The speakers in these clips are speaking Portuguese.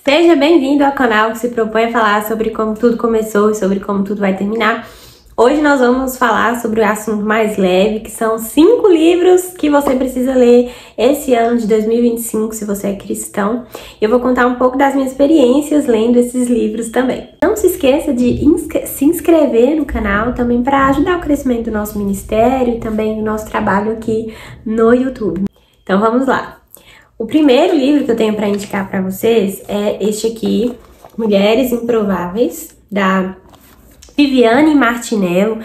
Seja bem-vindo ao canal que se propõe a falar sobre como tudo começou e sobre como tudo vai terminar. Hoje nós vamos falar sobre o assunto mais leve, que são 5 livros que você precisa ler esse ano de 2025, se você é cristão. Eu vou contar um pouco das minhas experiências lendo esses livros também. Não se esqueça de se inscrever no canal também para ajudar o crescimento do nosso ministério e também do nosso trabalho aqui no YouTube. Então vamos lá. O primeiro livro que eu tenho para indicar para vocês é este aqui, Mulheres Improváveis, da Viviane Martinello.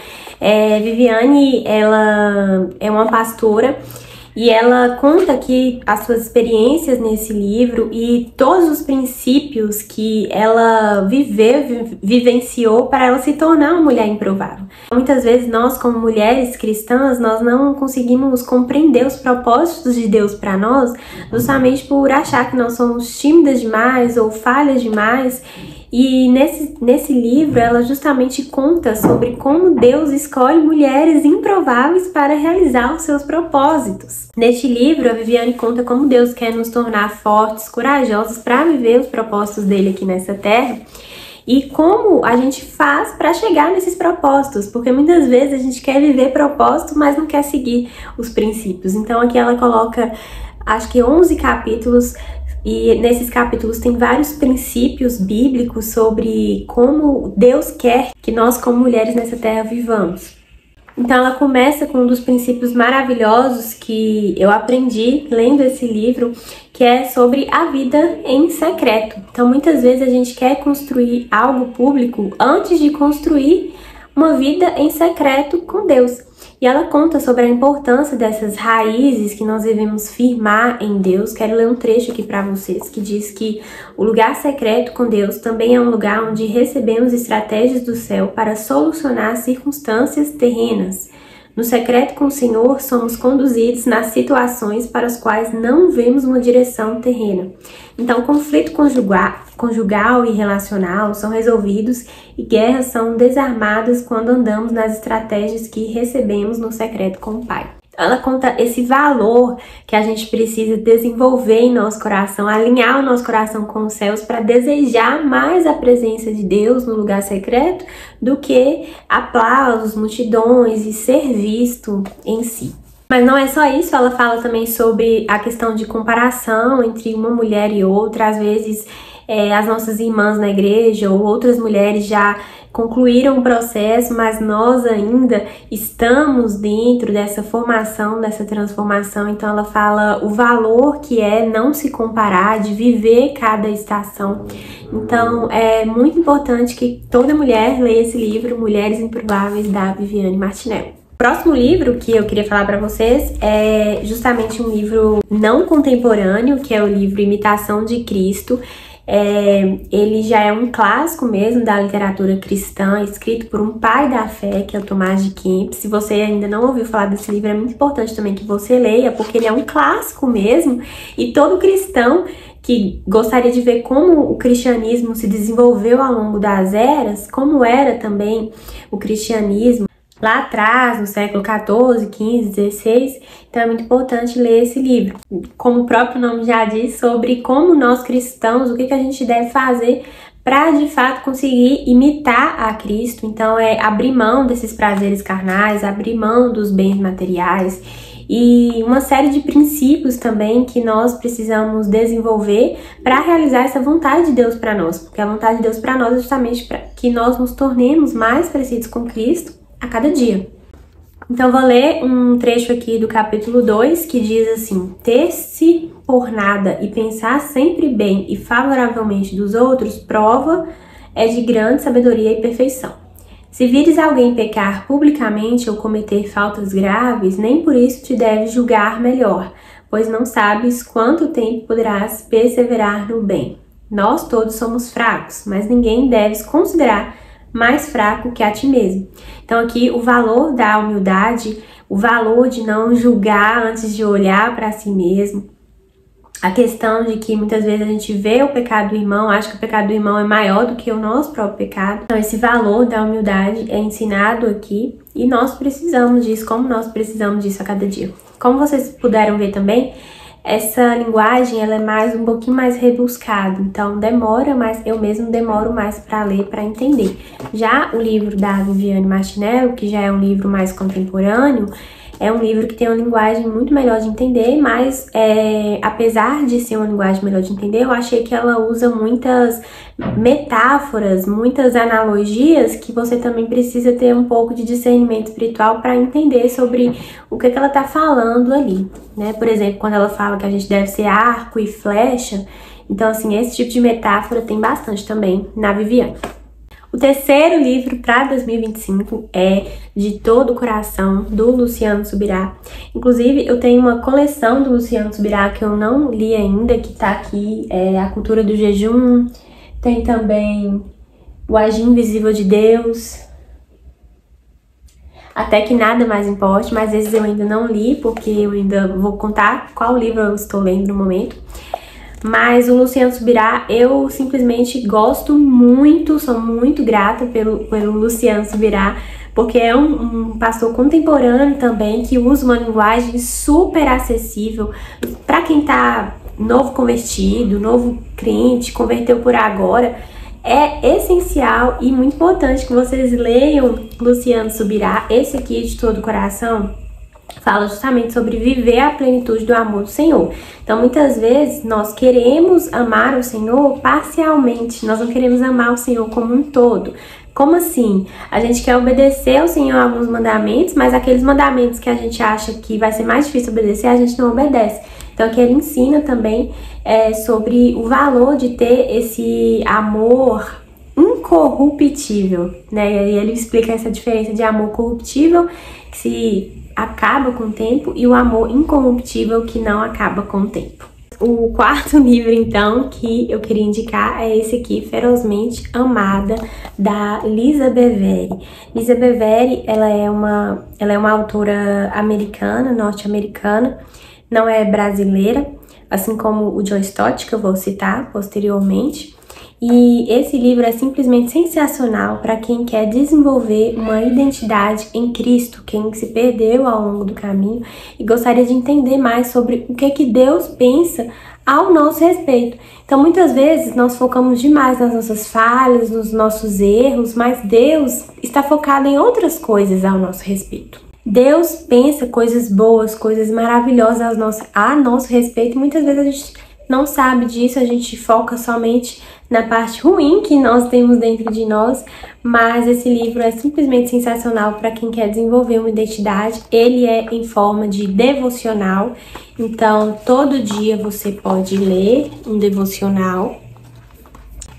Viviane, ela é uma pastora e ela conta aqui as suas experiências nesse livro e todos os princípios que ela vivenciou para ela se tornar uma mulher improvável. Muitas vezes nós, como mulheres cristãs, nós não conseguimos compreender os propósitos de Deus para nós, justamente por achar que nós somos tímidas demais ou falhas demais. E nesse livro ela justamente conta sobre como Deus escolhe mulheres improváveis para realizar os seus propósitos. Neste livro a Viviane conta como Deus quer nos tornar fortes, corajosos para viver os propósitos dele aqui nessa terra. E como a gente faz para chegar nesses propósitos, porque muitas vezes a gente quer viver propósito, mas não quer seguir os princípios. Então aqui ela coloca, acho que 11 capítulos, e nesses capítulos tem vários princípios bíblicos sobre como Deus quer que nós como mulheres nessa terra vivamos. Então ela começa com um dos princípios maravilhosos que eu aprendi lendo esse livro, que é sobre a vida em secreto. Então muitas vezes a gente quer construir algo público antes de construir uma vida em secreto com Deus. E ela conta sobre a importância dessas raízes que nós devemos firmar em Deus. Quero ler um trecho aqui para vocês que diz que o lugar secreto com Deus também é um lugar onde recebemos estratégias do céu para solucionar circunstâncias terrenas. No secreto com o Senhor, somos conduzidos nas situações para as quais não vemos uma direção terrena. Então, conflito conjugal e relacional são resolvidos e guerras são desarmadas quando andamos nas estratégias que recebemos no secreto com o Pai. Ela conta esse valor que a gente precisa desenvolver em nosso coração, alinhar o nosso coração com os céus para desejar mais a presença de Deus no lugar secreto do que aplausos, multidões e ser visto em si. Mas não é só isso, ela fala também sobre a questão de comparação entre uma mulher e outra. Às vezes as nossas irmãs na igreja ou outras mulheres já concluíram o processo, mas nós ainda estamos dentro dessa formação, dessa transformação. Então ela fala o valor que é não se comparar, de viver cada estação. Então é muito importante que toda mulher leia esse livro, Mulheres Improváveis, da Viviane Martinello. O próximo livro que eu queria falar para vocês é justamente um livro não contemporâneo, que é o livro Imitação de Cristo. Ele já é um clássico mesmo da literatura cristã, escrito por um pai da fé, que é o Tomás de Kempis. Se você ainda não ouviu falar desse livro, é muito importante também que você leia, porque ele é um clássico mesmo, e todo cristão que gostaria de ver como o cristianismo se desenvolveu ao longo das eras, como era também o cristianismo lá atrás, no século XIV, XV, XVI, então é muito importante ler esse livro. Como o próprio nome já diz, sobre como nós cristãos, o que a gente deve fazer para de fato conseguir imitar a Cristo. Então é abrir mão desses prazeres carnais, abrir mão dos bens materiais e uma série de princípios também que nós precisamos desenvolver para realizar essa vontade de Deus para nós. Porque a vontade de Deus para nós é justamente para que nós nos tornemos mais parecidos com Cristo a cada dia. Então vou ler um trecho aqui do capítulo 2 que diz assim: ter-se por nada e pensar sempre bem e favoravelmente dos outros, prova é de grande sabedoria e perfeição. Se vires alguém pecar publicamente ou cometer faltas graves, nem por isso te deves julgar melhor, pois não sabes quanto tempo poderás perseverar no bem. Nós todos somos fracos, mas ninguém deve considerar mais fraco que a ti mesmo. Então aqui o valor da humildade, o valor de não julgar antes de olhar para si mesmo, a questão de que muitas vezes a gente vê o pecado do irmão, acha que o pecado do irmão é maior do que o nosso próprio pecado. Então esse valor da humildade é ensinado aqui e nós precisamos disso, como nós precisamos disso a cada dia. Como vocês puderam ver também, essa linguagem ela é um pouquinho mais rebuscada, então demora mais, eu mesmo demoro mais para ler, para entender. Já o livro da Viviane Martinello, que já é um livro mais contemporâneo, é um livro que tem uma linguagem muito melhor de entender, mas apesar de ser uma linguagem melhor de entender, eu achei que ela usa muitas metáforas, muitas analogias que você também precisa ter um pouco de discernimento espiritual para entender sobre o que ela está falando ali, né? Por exemplo, quando ela fala que a gente deve ser arco e flecha, então assim, esse tipo de metáfora tem bastante também na Viviane. O terceiro livro para 2025 é De Todo o Coração, do Luciano Subirá. Inclusive, eu tenho uma coleção do Luciano Subirá que eu não li ainda, que tá aqui, A Cultura do Jejum, tem também O Agir Invisível de Deus, Até Que Nada Mais Importe, mas esses eu ainda não li, porque eu ainda vou contar qual livro eu estou lendo no momento. Mas o Luciano Subirá, eu simplesmente gosto muito, sou muito grata pelo Luciano Subirá, porque é um pastor contemporâneo também, que usa uma linguagem super acessível para quem tá novo convertido, novo crente, converteu por agora. É essencial e muito importante que vocês leiam Luciano Subirá, esse aqui De Todo o Coração. Fala justamente sobre viver a plenitude do amor do Senhor. Então, muitas vezes, nós queremos amar o Senhor parcialmente. Nós não queremos amar o Senhor como um todo. Como assim? A gente quer obedecer ao Senhor alguns mandamentos, mas aqueles mandamentos que a gente acha que vai ser mais difícil obedecer, a gente não obedece. Então, aqui ele ensina também sobre o valor de ter esse amor incorruptível, né? E ele explica essa diferença de amor corruptível, que se acaba com o tempo, e o amor incorruptível, que não acaba com o tempo. O quarto livro, então, que eu queria indicar é esse aqui, Ferozmente Amada, da Lisa Bevere. Lisa Bevere, ela é uma autora americana, norte-americana, não é brasileira, assim como o John Stott, que eu vou citar posteriormente. E esse livro é simplesmente sensacional para quem quer desenvolver uma identidade em Cristo, quem se perdeu ao longo do caminho e gostaria de entender mais sobre o que Deus pensa ao nosso respeito. Então, muitas vezes, nós focamos demais nas nossas falhas, nos nossos erros, mas Deus está focado em outras coisas ao nosso respeito. Deus pensa coisas boas, coisas maravilhosas a nosso respeito, e muitas vezes a gente não sabe disso, a gente foca somente na parte ruim que nós temos dentro de nós, mas esse livro é simplesmente sensacional para quem quer desenvolver uma identidade. Ele é em forma de devocional, então todo dia você pode ler um devocional.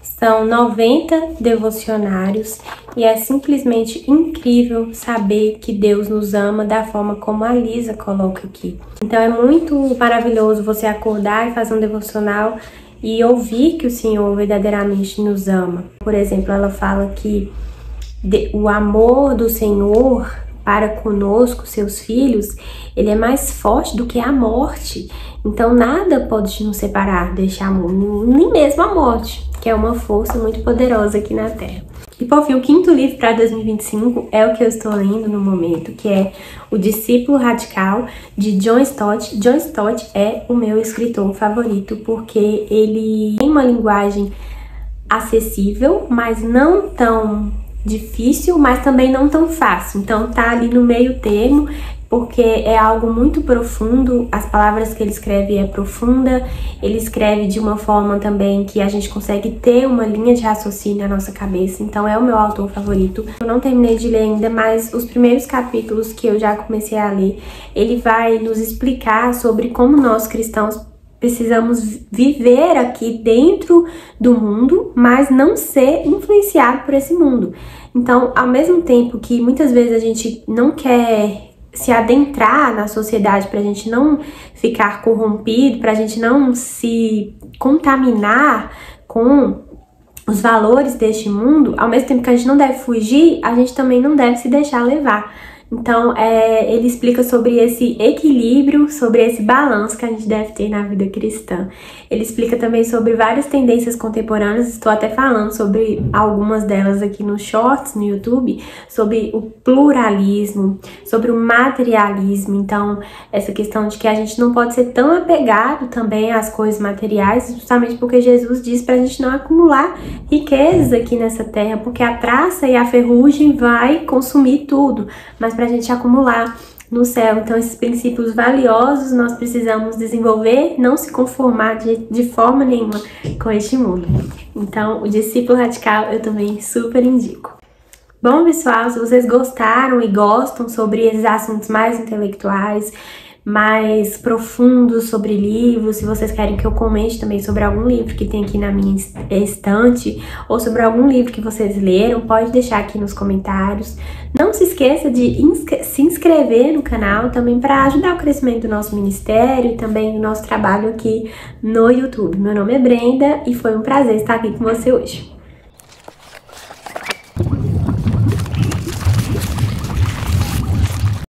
São 90 devocionários e é simplesmente incrível saber que Deus nos ama da forma como a Lisa coloca aqui. Então é muito maravilhoso você acordar e fazer um devocional e ouvir que o Senhor verdadeiramente nos ama. Por exemplo, ela fala que o amor do Senhor para conosco, seus filhos, ele é mais forte do que a morte. Então nada pode nos separar deste amor, nem mesmo a morte, que é uma força muito poderosa aqui na Terra. E por fim, o quinto livro para 2025 é o que eu estou lendo no momento, que é O Discípulo Radical, de John Stott. John Stott é o meu escritor favorito, porque ele tem uma linguagem acessível, mas não tão difícil, mas também não tão fácil. Então tá ali no meio termo, porque é algo muito profundo, as palavras que ele escreve é profunda, ele escreve de uma forma também que a gente consegue ter uma linha de raciocínio na nossa cabeça, então é o meu autor favorito. Eu não terminei de ler ainda, mas os primeiros capítulos que eu já comecei a ler, ele vai nos explicar sobre como nós cristãos precisamos viver aqui dentro do mundo, mas não ser influenciado por esse mundo. Então, ao mesmo tempo que muitas vezes a gente não quer se adentrar na sociedade para a gente não ficar corrompido, para a gente não se contaminar com os valores deste mundo, ao mesmo tempo que a gente não deve fugir, a gente também não deve se deixar levar. Então, ele explica sobre esse equilíbrio, sobre esse balanço que a gente deve ter na vida cristã. Ele explica também sobre várias tendências contemporâneas, estou até falando sobre algumas delas aqui nos shorts, no YouTube, sobre o pluralismo, sobre o materialismo. Então, essa questão de que a gente não pode ser tão apegado também às coisas materiais, justamente porque Jesus diz pra gente não acumular riquezas aqui nessa terra, porque a traça e a ferrugem vai consumir tudo, mas pra gente acumular no céu. Então, esses princípios valiosos nós precisamos desenvolver, não se conformar de forma nenhuma com este mundo. Então, o discípulo radical eu também super indico. Bom, pessoal, se vocês gostaram e gostam sobre esses assuntos mais intelectuais, mais profundos sobre livros, se vocês querem que eu comente também sobre algum livro que tem aqui na minha estante, ou sobre algum livro que vocês leram, pode deixar aqui nos comentários. Não se esqueça de se inscrever no canal também para ajudar o crescimento do nosso ministério e também do nosso trabalho aqui no YouTube. Meu nome é Brenda e foi um prazer estar aqui com você hoje.